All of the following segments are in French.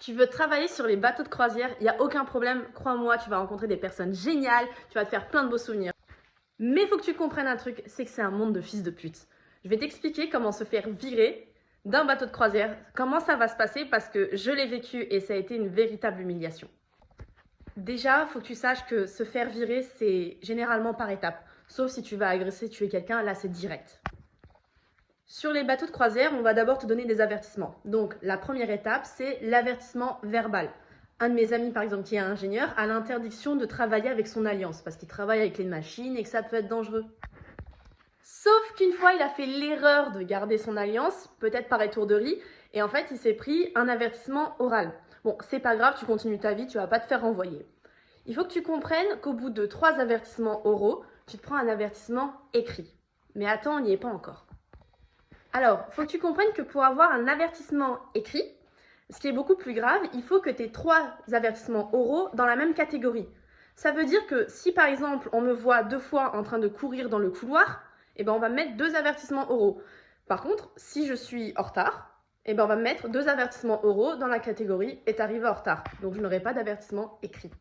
Tu veux travailler sur les bateaux de croisière, il n'y a aucun problème, crois-moi, tu vas rencontrer des personnes géniales, tu vas te faire plein de beaux souvenirs. Mais il faut que tu comprennes un truc, c'est que c'est un monde de fils de pute. Je vais t'expliquer comment se faire virer d'un bateau de croisière, comment ça va se passer parce que je l'ai vécu et ça a été une véritable humiliation. Déjà, il faut que tu saches que se faire virer, c'est généralement par étapes. Sauf si tu vas agresser, tuer quelqu'un, là c'est direct. Sur les bateaux de croisière, on va d'abord te donner des avertissements. Donc la première étape, c'est l'avertissement verbal. Un de mes amis, par exemple, qui est ingénieur, a l'interdiction de travailler avec son alliance parce qu'il travaille avec les machines et que ça peut être dangereux. Sauf qu'une fois, il a fait l'erreur de garder son alliance, peut-être par étourderie, et en fait, il s'est pris un avertissement oral. Bon, c'est pas grave, tu continues ta vie, tu vas pas te faire renvoyer. Il faut que tu comprennes qu'au bout de 3 avertissements oraux, tu te prends un avertissement écrit. Mais attends, on n'y est pas encore. Alors, il faut que tu comprennes que pour avoir un avertissement écrit, ce qui est beaucoup plus grave, il faut que tu aies 3 avertissements oraux dans la même catégorie. Ça veut dire que si par exemple on me voit 2 fois en train de courir dans le couloir, eh ben, on va me mettre 2 avertissements oraux. Par contre, si je suis en retard, eh ben, on va me mettre 2 avertissements oraux dans la catégorie « est arrivé en retard ». Donc je n'aurai pas d'avertissement écrit.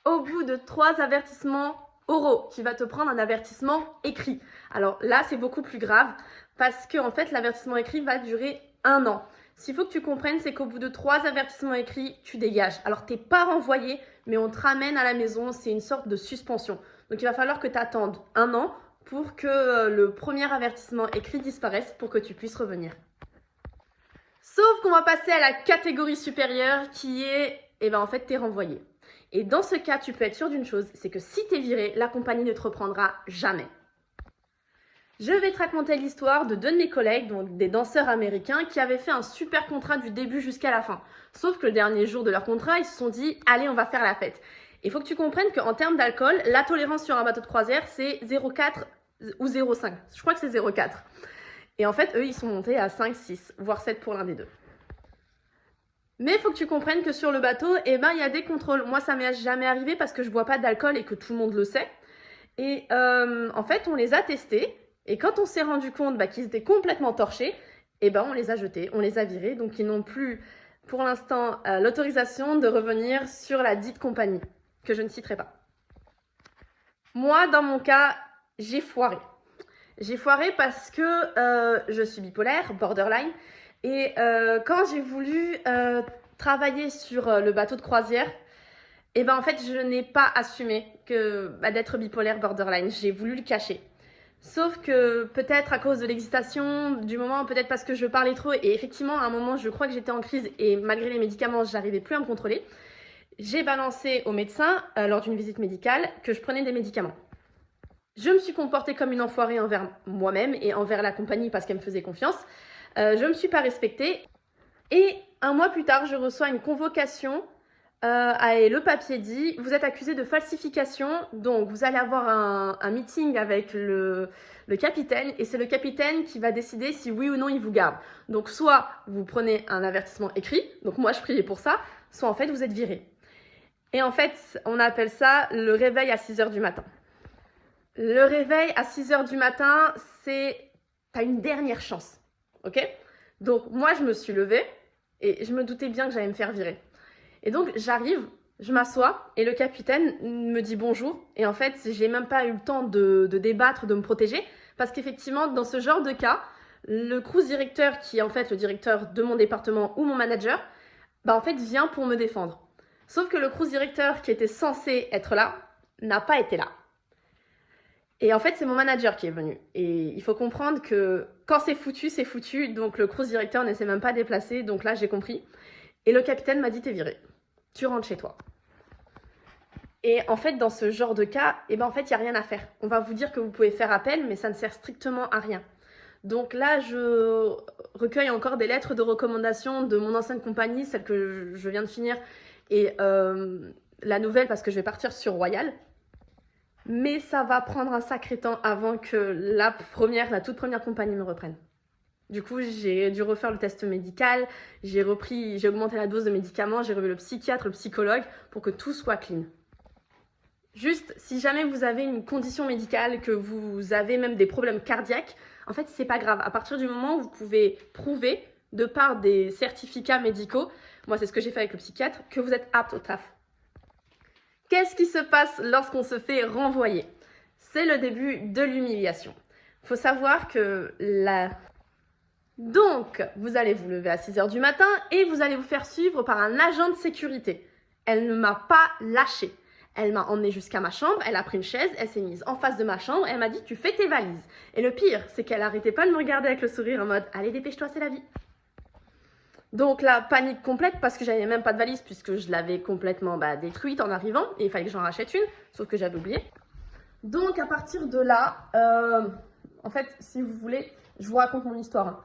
Au bout de 3 avertissements oraux, tu vas te prendre un avertissement écrit. Alors là, c'est beaucoup plus grave parce que en fait, l'avertissement écrit va durer 1 an. Ce qu'il faut que tu comprennes, c'est qu'au bout de 3 avertissements écrits, tu dégages. Alors, tu n'es pas renvoyé, mais on te ramène à la maison. C'est une sorte de suspension. Donc, il va falloir que tu attendes 1 an pour que le premier avertissement écrit disparaisse pour que tu puisses revenir. Sauf qu'on va passer à la catégorie supérieure qui est, en fait, tu es renvoyé. Et dans ce cas, tu peux être sûr d'une chose, c'est que si tu es viré, la compagnie ne te reprendra jamais. Je vais te raconter l'histoire de 2 de mes collègues, donc des danseurs américains, qui avaient fait un super contrat du début jusqu'à la fin. Sauf que le dernier jour de leur contrat, ils se sont dit « Allez, on va faire la fête ». Il faut que tu comprennes qu'en termes d'alcool, la tolérance sur un bateau de croisière, c'est 0,4 ou 0,5. Je crois que c'est 0,4. Et en fait, eux, ils sont montés à 5, 6, voire 7 pour l'un des deux. Mais il faut que tu comprennes que sur le bateau, il y a des contrôles. Moi, ça m'est jamais arrivé parce que je bois pas d'alcool et que tout le monde le sait. Et en fait, on les a testés. Et quand on s'est rendu compte qu'ils étaient complètement torchés, on les a jetés, on les a virés. Donc, ils n'ont plus, pour l'instant, l'autorisation de revenir sur la dite compagnie, que je ne citerai pas. Moi, dans mon cas, j'ai foiré. J'ai foiré parce que je suis bipolaire, borderline. Et quand j'ai voulu travailler sur le bateau de croisière, en fait, je n'ai pas assumé d'être bipolaire borderline. J'ai voulu le cacher. Sauf que peut-être à cause de l'excitation du moment, peut-être parce que je parlais trop, et effectivement, à un moment, je crois que j'étais en crise et malgré les médicaments, j'arrivais plus à me contrôler. J'ai balancé au médecin, lors d'une visite médicale, que je prenais des médicaments. Je me suis comportée comme une enfoirée envers moi-même et envers la compagnie parce qu'elle me faisait confiance. Je ne me suis pas respectée. Et 1 mois plus tard, je reçois une convocation et le papier dit « Vous êtes accusé de falsification, donc vous allez avoir un meeting avec le capitaine et c'est le capitaine qui va décider si oui ou non il vous garde. Donc soit vous prenez un avertissement écrit, donc moi je priais pour ça, soit en fait vous êtes viré. » Et en fait, on appelle ça le réveil à 6h du matin. Le réveil à 6h du matin, t'as une dernière chance, ok? Donc moi je me suis levée et je me doutais bien que j'allais me faire virer. Et donc, j'arrive, je m'assois et le capitaine me dit bonjour. Et en fait, j'ai même pas eu le temps de débattre, de me protéger. Parce qu'effectivement, dans ce genre de cas, le cruise directeur, qui est en fait le directeur de mon département ou mon manager, en fait, vient pour me défendre. Sauf que le cruise directeur qui était censé être là, n'a pas été là. Et en fait, c'est mon manager qui est venu. Et il faut comprendre que quand c'est foutu, c'est foutu. Donc, le cruise directeur ne s'est même pas déplacé. Donc là, j'ai compris. Et le capitaine m'a dit « T'es viré. Tu rentres chez toi. » Et en fait, dans ce genre de cas, en fait, il n'y a rien à faire. On va vous dire que vous pouvez faire appel, mais ça ne sert strictement à rien. Donc là, je recueille encore des lettres de recommandation de mon ancienne compagnie, celle que je viens de finir, et la nouvelle parce que je vais partir sur Royal. Mais ça va prendre un sacré temps avant que la toute première compagnie me reprenne. Du coup, j'ai dû refaire le test médical, j'ai augmenté la dose de médicaments, j'ai revu le psychiatre, le psychologue pour que tout soit clean. Juste, si jamais vous avez une condition médicale, que vous avez même des problèmes cardiaques, en fait, c'est pas grave. À partir du moment où vous pouvez prouver, de par des certificats médicaux, moi c'est ce que j'ai fait avec le psychiatre, que vous êtes apte au taf. Qu'est-ce qui se passe lorsqu'on se fait renvoyer? C'est le début de l'humiliation. Il faut savoir que Donc, vous allez vous lever à 6 h du matin et vous allez vous faire suivre par un agent de sécurité. Elle ne m'a pas lâché. Elle m'a emmenée jusqu'à ma chambre, elle a pris une chaise, elle s'est mise en face de ma chambre et elle m'a dit « tu fais tes valises ». Et le pire, c'est qu'elle n'arrêtait pas de me regarder avec le sourire en mode « allez, dépêche-toi, c'est la vie ». Donc la panique complète parce que j'avais même pas de valise puisque je l'avais complètement détruite en arrivant et il fallait que j'en rachète une, sauf que j'avais oublié. Donc à partir de là, en fait, si vous voulez, je vous raconte mon histoire, hein,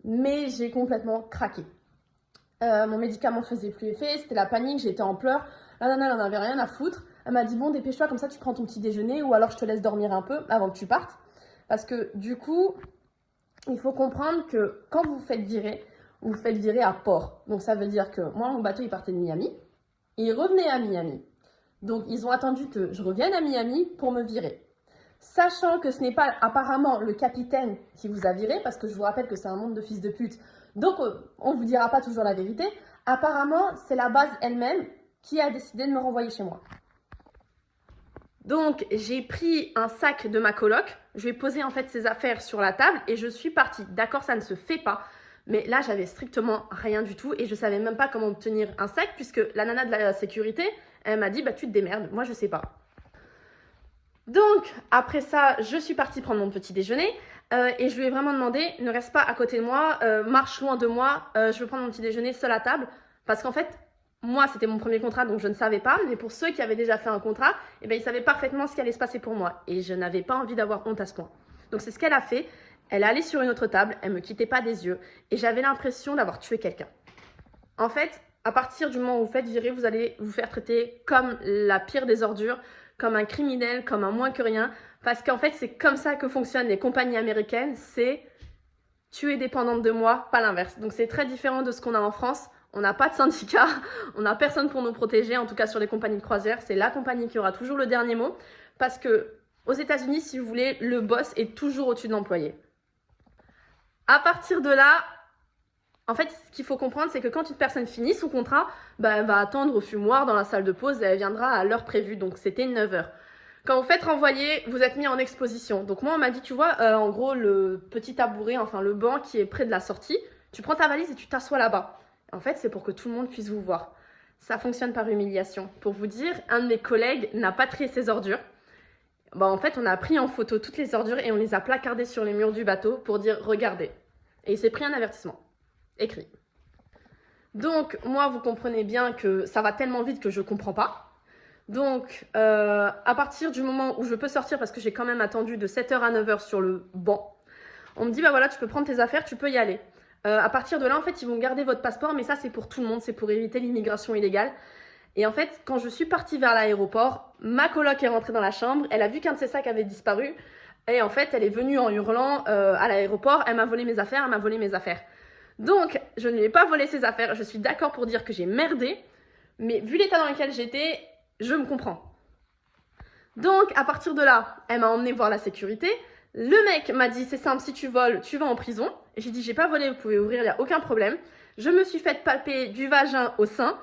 mais j'ai complètement craqué. Mon médicament faisait plus effet, c'était la panique, j'étais en pleurs. La nana, elle n'en avait rien à foutre. Elle m'a dit bon, dépêche-toi, comme ça tu prends ton petit déjeuner ou alors je te laisse dormir un peu avant que tu partes. Parce que du coup, il faut comprendre que quand vous vous faites virer à port. Donc ça veut dire que moi, mon bateau, il partait de Miami. Et il revenait à Miami. Donc ils ont attendu que je revienne à Miami pour me virer. Sachant que ce n'est pas apparemment le capitaine qui vous a viré, parce que je vous rappelle que c'est un monde de fils de pute. Donc on ne vous dira pas toujours la vérité. Apparemment, c'est la base elle-même qui a décidé de me renvoyer chez moi. Donc j'ai pris un sac de ma coloc, je lui ai posé en fait ses affaires sur la table et je suis partie. D'accord, ça ne se fait pas. Mais là, j'avais strictement rien du tout et je savais même pas comment obtenir un sac puisque la nana de la sécurité, elle m'a dit bah tu te démerdes, moi je sais pas. Donc après ça, je suis partie prendre mon petit déjeuner et je lui ai vraiment demandé ne reste pas à côté de moi, marche loin de moi, je veux prendre mon petit déjeuner seule à table parce qu'en fait moi c'était mon premier contrat donc je ne savais pas, mais pour ceux qui avaient déjà fait un contrat, eh bien, ils savaient parfaitement ce qui allait se passer pour moi et je n'avais pas envie d'avoir honte à ce point. Donc c'est ce qu'elle a fait. Elle est allée sur une autre table, elle ne me quittait pas des yeux et j'avais l'impression d'avoir tué quelqu'un. En fait, à partir du moment où vous faites virer, vous allez vous faire traiter comme la pire des ordures, comme un criminel, comme un moins que rien. Parce qu'en fait, c'est comme ça que fonctionnent les compagnies américaines, c'est tu es dépendante de moi, pas l'inverse. Donc c'est très différent de ce qu'on a en France. On n'a pas de syndicat, on n'a personne pour nous protéger, en tout cas sur les compagnies de croisière. C'est la compagnie qui aura toujours le dernier mot. Parce que aux États-Unis, si vous voulez, le boss est toujours au-dessus de l'employé. À partir de là, en fait, ce qu'il faut comprendre, c'est que quand une personne finit son contrat, elle va attendre au fumoir dans la salle de pause et elle viendra à l'heure prévue. Donc, c'était 9 h. Quand vous faites renvoyer, vous êtes mis en exposition. Donc, moi, on m'a dit, tu vois, en gros, le petit tabouret, enfin le banc qui est près de la sortie, tu prends ta valise et tu t'assois là-bas. En fait, c'est pour que tout le monde puisse vous voir. Ça fonctionne par humiliation. Pour vous dire, un de mes collègues n'a pas trié ses ordures. En fait, on a pris en photo toutes les ordures et on les a placardées sur les murs du bateau pour dire « Regardez ». Et il s'est pris un avertissement. Écrit. Donc, moi, vous comprenez bien que ça va tellement vite que je ne comprends pas. Donc, à partir du moment où je peux sortir, parce que j'ai quand même attendu de 7 h à 9 h sur le banc, on me dit « voilà, tu peux prendre tes affaires, tu peux y aller ». À partir de là, en fait, ils vont garder votre passeport, mais ça, c'est pour tout le monde, c'est pour éviter l'immigration illégale. Et en fait, quand je suis partie vers l'aéroport, ma coloc est rentrée dans la chambre, elle a vu qu'un de ses sacs avait disparu, et en fait, elle est venue en hurlant à l'aéroport, elle m'a volé mes affaires, elle m'a volé mes affaires. Donc, je ne lui ai pas volé ses affaires, je suis d'accord pour dire que j'ai merdé, mais vu l'état dans lequel j'étais, je me comprends. Donc, à partir de là, elle m'a emmenée voir la sécurité. Le mec m'a dit, c'est simple, si tu voles, tu vas en prison. Et j'ai dit, j'ai pas volé, vous pouvez ouvrir, il n'y a aucun problème. Je me suis fait palper du vagin au sein.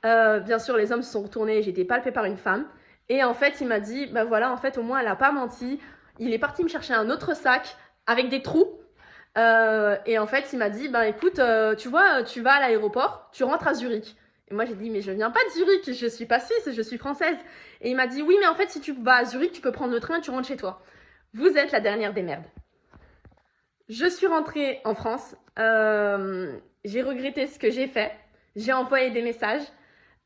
Bien sûr, les hommes se sont retournés, j'ai été palpée par une femme. Et en fait, il m'a dit, voilà, en fait, au moins, elle n'a pas menti. Il est parti me chercher un autre sac avec des trous. Et en fait, il m'a dit, écoute, tu vois, tu vas à l'aéroport, tu rentres à Zurich. Et moi, j'ai dit, mais je viens pas de Zurich, je suis pas suisse, je suis française. Et il m'a dit, oui, mais en fait, si tu vas à Zurich, tu peux prendre le train et tu rentres chez toi. Vous êtes la dernière des merdes. Je suis rentrée en France. J'ai regretté ce que j'ai fait. J'ai envoyé des messages.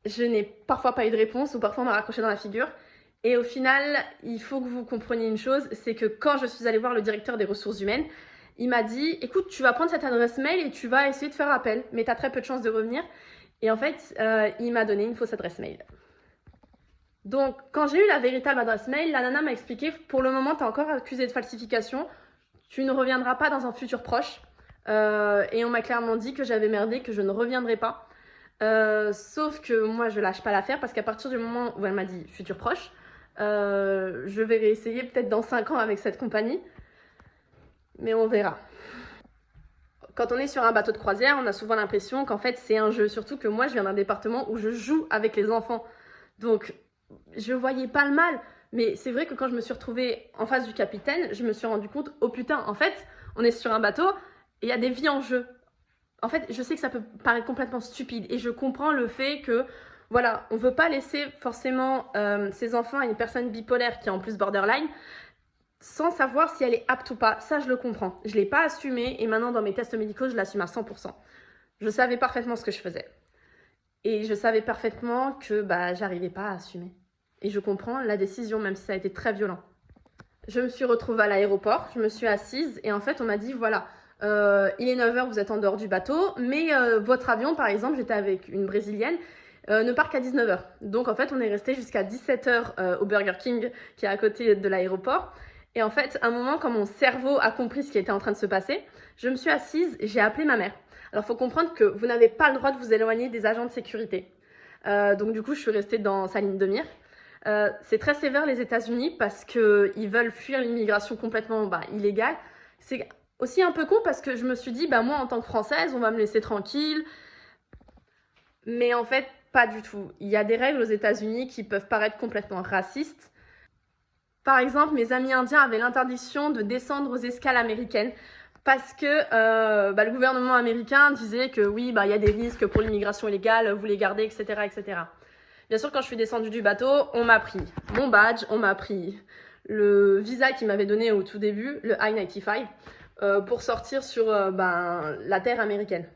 Je n'ai parfois pas eu de réponse ou parfois on m'a raccroché dans la figure. Et au final, il faut que vous compreniez une chose, c'est que quand je suis allée voir le directeur des ressources humaines, il m'a dit, écoute, tu vas prendre cette adresse mail et tu vas essayer de faire appel, mais tu as très peu de chances de revenir. Et en fait, il m'a donné une fausse adresse mail. Donc, quand j'ai eu la véritable adresse mail, la nana m'a expliqué, pour le moment, tu es encore accusé de falsification, tu ne reviendras pas dans un futur proche. Et on m'a clairement dit que j'avais merdé, que je ne reviendrai pas. Sauf que moi, je lâche pas l'affaire parce qu'à partir du moment où elle m'a dit futur proche, je vais réessayer peut-être dans 5 ans avec cette compagnie. Mais on verra. Quand on est sur un bateau de croisière, on a souvent l'impression qu'en fait c'est un jeu. Surtout que moi je viens d'un département où je joue avec les enfants. Donc je voyais pas le mal. Mais c'est vrai que quand je me suis retrouvée en face du capitaine, je me suis rendu compte, oh putain, en fait, on est sur un bateau et il y a des vies en jeu. En fait, je sais que ça peut paraître complètement stupide et je comprends le fait que, voilà, on veut pas laisser forcément ses enfants à une personne bipolaire qui est en plus borderline sans savoir si elle est apte ou pas. Ça, je le comprends. Je l'ai pas assumé et maintenant, dans mes tests médicaux, je l'assume à 100%. Je savais parfaitement ce que je faisais. Et je savais parfaitement que j'arrivais pas à assumer. Et je comprends la décision, même si ça a été très violent. Je me suis retrouvée à l'aéroport, je me suis assise et en fait on m'a dit voilà, il est 9h, vous êtes en dehors du bateau, mais votre avion par exemple, j'étais avec une brésilienne, ne part qu'à 19h. Donc en fait on est resté jusqu'à 17h au Burger King qui est à côté de l'aéroport. Et en fait, à un moment, quand mon cerveau a compris ce qui était en train de se passer, je me suis assise, j'ai appelé ma mère. Alors il faut comprendre que vous n'avez pas le droit de vous éloigner des agents de sécurité. Donc du coup je suis restée dans sa ligne de mire. C'est très sévère les États-Unis parce qu'ils veulent fuir l'immigration complètement illégale. C'est aussi un peu con parce que je me suis dit, moi en tant que Française, on va me laisser tranquille. Mais en fait, pas du tout. Il y a des règles aux États-Unis qui peuvent paraître complètement racistes. Par exemple, mes amis indiens avaient l'interdiction de descendre aux escales américaines parce que le gouvernement américain disait que oui, il y a des risques pour l'immigration illégale, vous les gardez, etc., etc. Bien sûr, quand je suis descendue du bateau, on m'a pris mon badge, on m'a pris le visa qu'ils m'avaient donné au tout début, le I-95, pour sortir sur la terre américaine.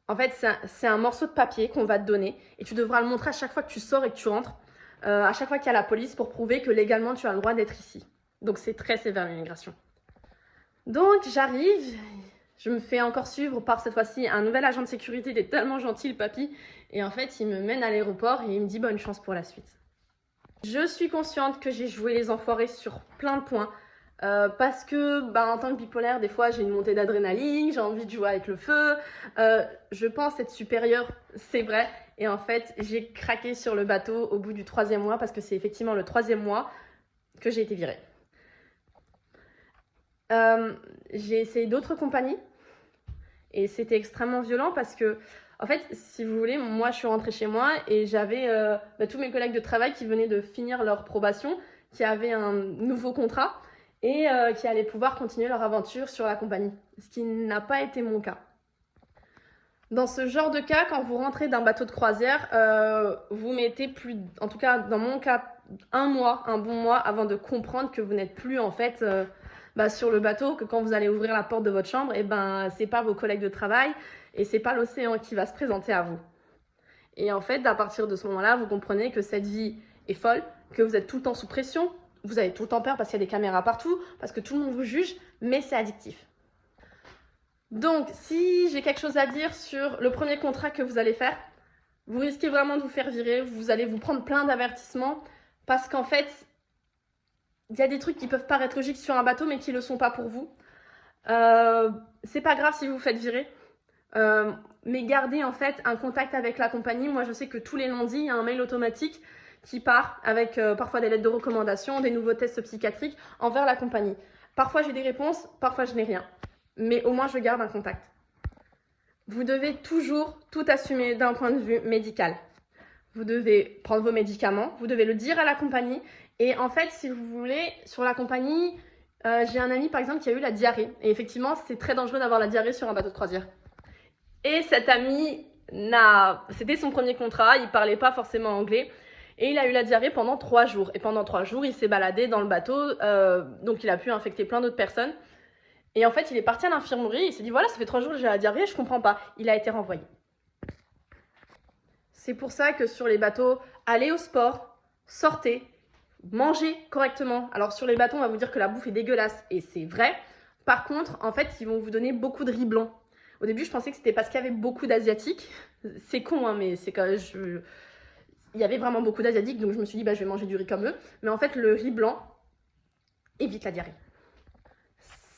En fait, c'est un morceau de papier qu'on va te donner et tu devras le montrer à chaque fois que tu sors et que tu rentres, à chaque fois qu'il y a la police pour prouver que légalement tu as le droit d'être ici. Donc c'est très sévère l'immigration. Donc j'arrive, je me fais encore suivre par cette fois-ci un nouvel agent de sécurité, il est tellement gentil le papy. Et en fait, il me mène à l'aéroport et il me dit bonne chance pour la suite. Je suis consciente que j'ai joué les enfoirés sur plein de points. Parce que en tant que bipolaire, des fois j'ai une montée d'adrénaline, j'ai envie de jouer avec le feu. Je pense être supérieure, c'est vrai. Et en fait, j'ai craqué sur le bateau au bout du 3e mois parce que c'est effectivement le 3e mois que j'ai été virée. J'ai essayé d'autres compagnies et c'était extrêmement violent parce que en fait, si vous voulez, moi je suis rentrée chez moi et j'avais tous mes collègues de travail qui venaient de finir leur probation, qui avaient un nouveau contrat et qui allaient pouvoir continuer leur aventure sur la compagnie, ce qui n'a pas été mon cas. Dans ce genre de cas, quand vous rentrez d'un bateau de croisière, vous mettez plus, en tout cas dans mon cas, un bon mois avant de comprendre que vous n'êtes plus en fait sur le bateau, que quand vous allez ouvrir la porte de votre chambre, c'est pas vos collègues de travail et c'est pas l'océan qui va se présenter à vous. Et en fait, à partir de ce moment-là, vous comprenez que cette vie est folle, que vous êtes tout le temps sous pression, vous avez tout le temps peur parce qu'il y a des caméras partout, parce que tout le monde vous juge, mais c'est addictif. Donc, si j'ai quelque chose à dire sur le premier contrat que vous allez faire, vous risquez vraiment de vous faire virer, vous allez vous prendre plein d'avertissements, parce qu'en fait, il y a des trucs qui peuvent paraître logiques sur un bateau, mais qui ne le sont pas pour vous. C'est pas grave si vous vous faites virer, mais gardez en fait un contact avec la compagnie. Moi, je sais que tous les lundis, il y a un mail automatique qui part avec parfois des lettres de recommandation, des nouveaux tests psychiatriques envers la compagnie. Parfois, j'ai des réponses, parfois, je n'ai rien. Mais au moins, je garde un contact. Vous devez toujours tout assumer d'un point de vue médical. Vous devez prendre vos médicaments, vous devez le dire à la compagnie. Et en fait, si vous voulez, sur la compagnie, j'ai un ami par exemple qui a eu la diarrhée. Et effectivement, c'est très dangereux d'avoir la diarrhée sur un bateau de croisière. Et cet ami, c'était son premier contrat, il parlait pas forcément anglais. Et il a eu la diarrhée pendant 3 jours. Et pendant 3 jours, il s'est baladé dans le bateau, donc il a pu infecter plein d'autres personnes. Et en fait, il est parti à l'infirmerie, il s'est dit voilà, ça fait 3 jours que j'ai la diarrhée, je comprends pas. Il a été renvoyé. C'est pour ça que sur les bateaux, allez au sport, sortez, mangez correctement. Alors sur les bateaux, on va vous dire que la bouffe est dégueulasse, et c'est vrai. Par contre, en fait, ils vont vous donner beaucoup de riz blanc. Au début, je pensais que c'était parce qu'il y avait beaucoup d'Asiatiques. C'est con, hein, mais c'est quand même... Il y avait vraiment beaucoup d'Asiatiques, donc je me suis dit, je vais manger du riz comme eux. Mais en fait, le riz blanc évite la diarrhée.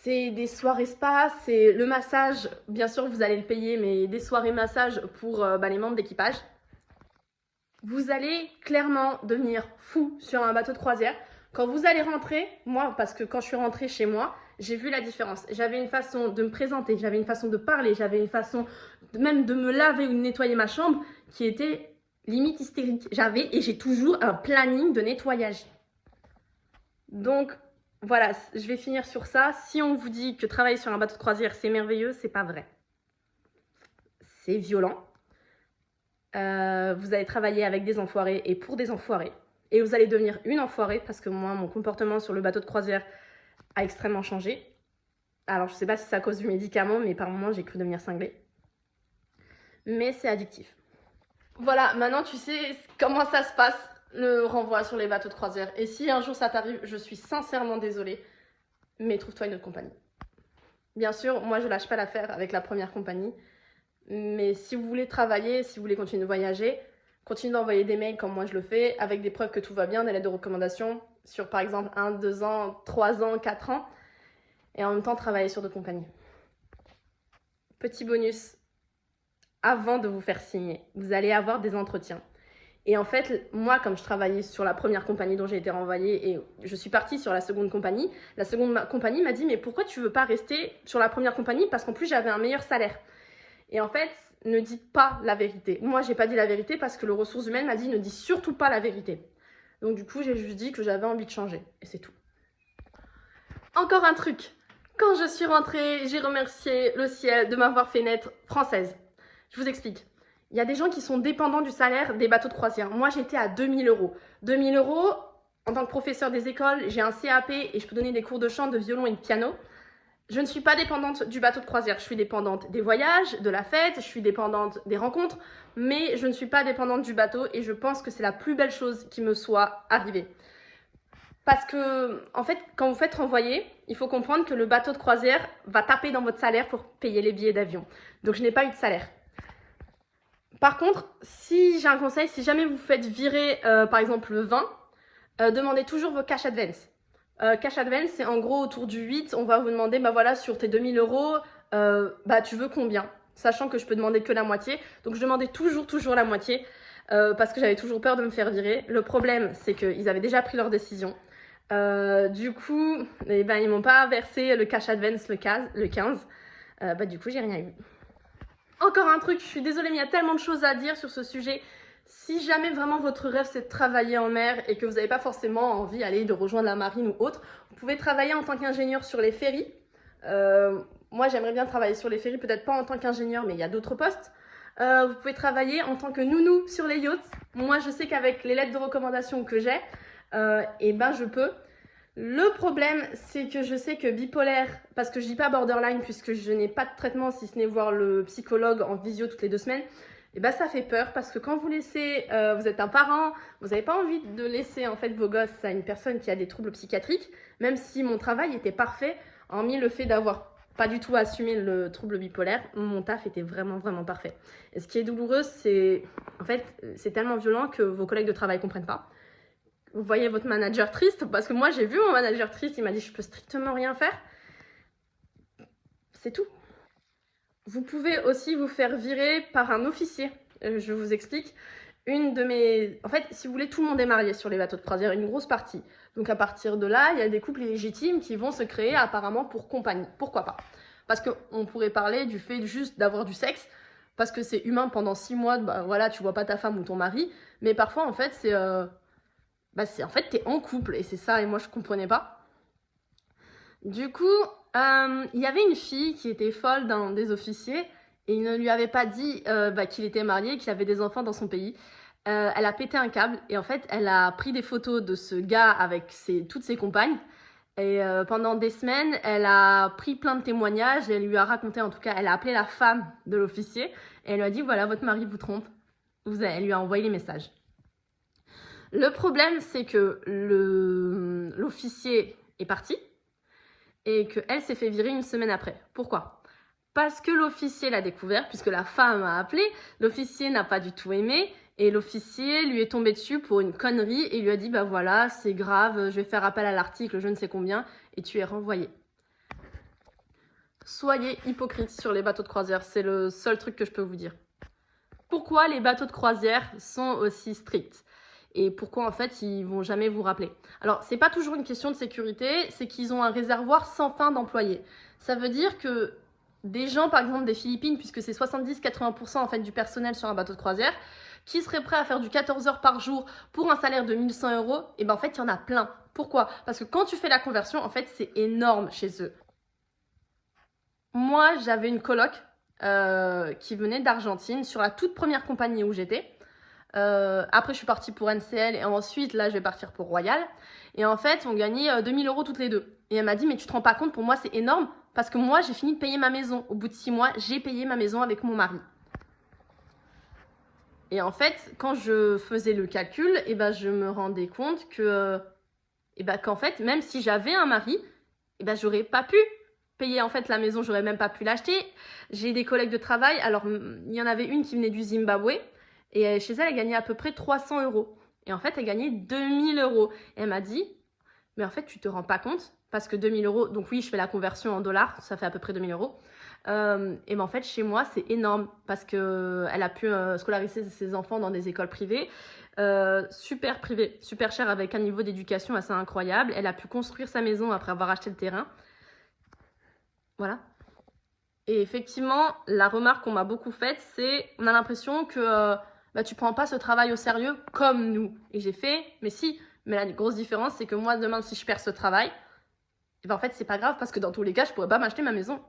C'est des soirées spa, c'est le massage, bien sûr vous allez le payer, mais des soirées massage pour les membres d'équipage. Vous allez clairement devenir fou sur un bateau de croisière. Quand vous allez rentrer, moi, parce que quand je suis rentrée chez moi, j'ai vu la différence. J'avais une façon de me présenter, j'avais une façon de parler, j'avais une façon même de me laver ou de nettoyer ma chambre qui était limite hystérique. J'avais et j'ai toujours un planning de nettoyage. Donc voilà, je vais finir sur ça. Si on vous dit que travailler sur un bateau de croisière c'est merveilleux, c'est pas vrai. C'est violent. Vous allez travailler avec des enfoirés et pour des enfoirés. Et vous allez devenir une enfoirée parce que moi, mon comportement sur le bateau de croisière a extrêmement changé. Alors, je sais pas si c'est à cause du médicament, mais par moments, j'ai cru devenir cinglée. Mais c'est addictif. Voilà, maintenant, tu sais comment ça se passe, le renvoi sur les bateaux de croisière. Et si un jour ça t'arrive, je suis sincèrement désolée, mais trouve-toi une autre compagnie. Bien sûr, moi, je lâche pas l'affaire avec la première compagnie. Mais si vous voulez travailler, si vous voulez continuer de voyager, continuez d'envoyer des mails comme moi je le fais, avec des preuves que tout va bien, des lettres de recommandation sur par exemple 1, 2 ans, 3 ans, 4 ans, et en même temps travailler sur d'autres compagnies. Petit bonus, avant de vous faire signer, vous allez avoir des entretiens. Et en fait, moi, comme je travaillais sur la première compagnie dont j'ai été renvoyée et je suis partie sur la seconde compagnie m'a dit « Mais pourquoi tu veux pas rester sur la première compagnie ?» Parce qu'en plus, j'avais un meilleur salaire. Et en fait, ne dites pas la vérité. Moi, j'ai pas dit la vérité parce que le ressources humaines m'a dit ne dis surtout pas la vérité. Donc du coup, j'ai juste dit que j'avais envie de changer. Et c'est tout. Encore un truc. Quand je suis rentrée, j'ai remercié le ciel de m'avoir fait naître française. Je vous explique. Il y a des gens qui sont dépendants du salaire des bateaux de croisière. Moi, j'étais à 2 000 €. 2 000 €, en tant que professeur des écoles, j'ai un CAP et je peux donner des cours de chant, de violon et de piano. Je ne suis pas dépendante du bateau de croisière, je suis dépendante des voyages, de la fête, je suis dépendante des rencontres, mais je ne suis pas dépendante du bateau et je pense que c'est la plus belle chose qui me soit arrivée. Parce que, en fait, quand vous faites renvoyer, il faut comprendre que le bateau de croisière va taper dans votre salaire pour payer les billets d'avion. Donc, je n'ai pas eu de salaire. Par contre, si j'ai un conseil, si jamais vous faites virer, par exemple, le 20, demandez toujours vos cash advance. Cash advance, c'est en gros autour du 8, on va vous demander, bah voilà, sur tes 2 000 €, bah tu veux combien? Sachant que je peux demander que la moitié. Donc je demandais toujours la moitié, parce que j'avais toujours peur de me faire virer. Le problème, c'est qu'ils avaient déjà pris leur décision. Du coup, eh ben, ils m'ont pas versé le cash advance le 15. Bah du coup, j'ai rien eu. Encore un truc, je suis désolée, mais il y a tellement de choses à dire sur ce sujet. Si jamais vraiment votre rêve c'est de travailler en mer et que vous n'avez pas forcément envie de rejoindre la marine ou autre, vous pouvez travailler en tant qu'ingénieur sur les ferries. Moi j'aimerais bien travailler sur les ferries, peut-être pas en tant qu'ingénieur, mais il y a d'autres postes. Vous pouvez travailler en tant que nounou sur les yachts. Moi je sais qu'avec les lettres de recommandation que j'ai, et ben je peux. Le problème, c'est que je sais que bipolaire, parce que je dis pas borderline puisque je n'ai pas de traitement si ce n'est voir le psychologue en visio toutes les 2 semaines, et ben ça fait peur parce que quand vous laissez, vous êtes un parent, vous n'avez pas envie de laisser en fait vos gosses à une personne qui a des troubles psychiatriques, même si mon travail était parfait, hormis le fait d'avoir pas du tout assumé le trouble bipolaire, mon taf était vraiment parfait. Et ce qui est douloureux, c'est en fait, c'est tellement violent que vos collègues de travail comprennent pas. Vous voyez votre manager triste, parce que moi j'ai vu mon manager triste, il m'a dit je peux strictement rien faire. C'est tout. Vous pouvez aussi vous faire virer par un officier. Je vous explique. En fait, si vous voulez, tout le monde est marié sur les bateaux de croisière, une grosse partie. Donc à partir de là, il y a des couples illégitimes qui vont se créer apparemment pour compagnie. Pourquoi pas? Parce qu'on pourrait parler du fait juste d'avoir du sexe, parce que c'est humain pendant 6 mois, bah voilà, tu vois pas ta femme ou ton mari, mais parfois en fait c'est... en fait, t'es en couple et c'est ça, et moi je comprenais pas. Du coup, il y avait une fille qui était folle d'un des officiers et il ne lui avait pas dit qu'il était marié, qu'il avait des enfants dans son pays. Elle a pété un câble et en fait, elle a pris des photos de ce gars avec toutes ses compagnes. Et pendant des semaines, elle a pris plein de témoignages et elle lui a raconté, en tout cas, elle a appelé la femme de l'officier et elle lui a dit, voilà, votre mari vous trompe. Elle lui a envoyé les messages. Le problème, c'est que l'officier est parti et qu'elle s'est fait virer une semaine après. Pourquoi? Parce que l'officier l'a découvert, puisque la femme a appelé, l'officier n'a pas du tout aimé et l'officier lui est tombé dessus pour une connerie et lui a dit, bah voilà, c'est grave, je vais faire appel à l'article, je ne sais combien, et tu es renvoyé. Soyez hypocrite sur les bateaux de croisière, c'est le seul truc que je peux vous dire. Pourquoi les bateaux de croisière sont aussi stricts? et pourquoi en fait ils vont jamais vous rappeler. Alors c'est pas toujours une question de sécurité, c'est qu'ils ont un réservoir sans fin d'employés. Ça veut dire que des gens, par exemple des Philippines, puisque c'est 70-80% en fait du personnel sur un bateau de croisière, qui seraient prêts à faire du 14 heures par jour pour un salaire de 1100 €, et ben en fait il y en a plein. Pourquoi? Parce que quand tu fais la conversion, en fait c'est énorme chez eux. Moi j'avais une coloc qui venait d'Argentine sur la toute première compagnie où j'étais. Après je suis partie pour NCL et ensuite là je vais partir pour Royal. Et en fait on gagnait 2000 € toutes les deux. Et elle m'a dit mais tu te rends pas compte, pour moi c'est énorme parce que moi j'ai fini de payer ma maison. Au bout de 6 mois j'ai payé ma maison avec mon mari. Et en fait quand je faisais le calcul, et ben, je me rendais compte que et ben, qu'en fait même si j'avais un mari, et ben, j'aurais pas pu payer en fait la maison, j'aurais même pas pu l'acheter. J'ai des collègues de travail, alors il y en avait une qui venait du Zimbabwe et chez elle gagnait à peu près 300 €. Et en fait elle gagnait 2000 €. Et elle m'a dit mais en fait tu te rends pas compte parce que 2000 €, donc oui je fais la conversion en dollars, ça fait à peu près 2000 €. Et ben en fait chez moi c'est énorme parce que elle a pu scolariser ses enfants dans des écoles privées, super privées, super chères, avec un niveau d'éducation assez incroyable. Elle a pu construire sa maison après avoir acheté le terrain. Voilà. Et effectivement, la remarque qu'on m'a beaucoup faite, c'est on a l'impression que bah, tu prends pas ce travail au sérieux comme nous. Et j'ai fait, mais si. Mais la grosse différence, c'est que moi, demain, si je perds ce travail, et ben en fait, c'est pas grave parce que dans tous les cas, je pourrais pas m'acheter ma maison.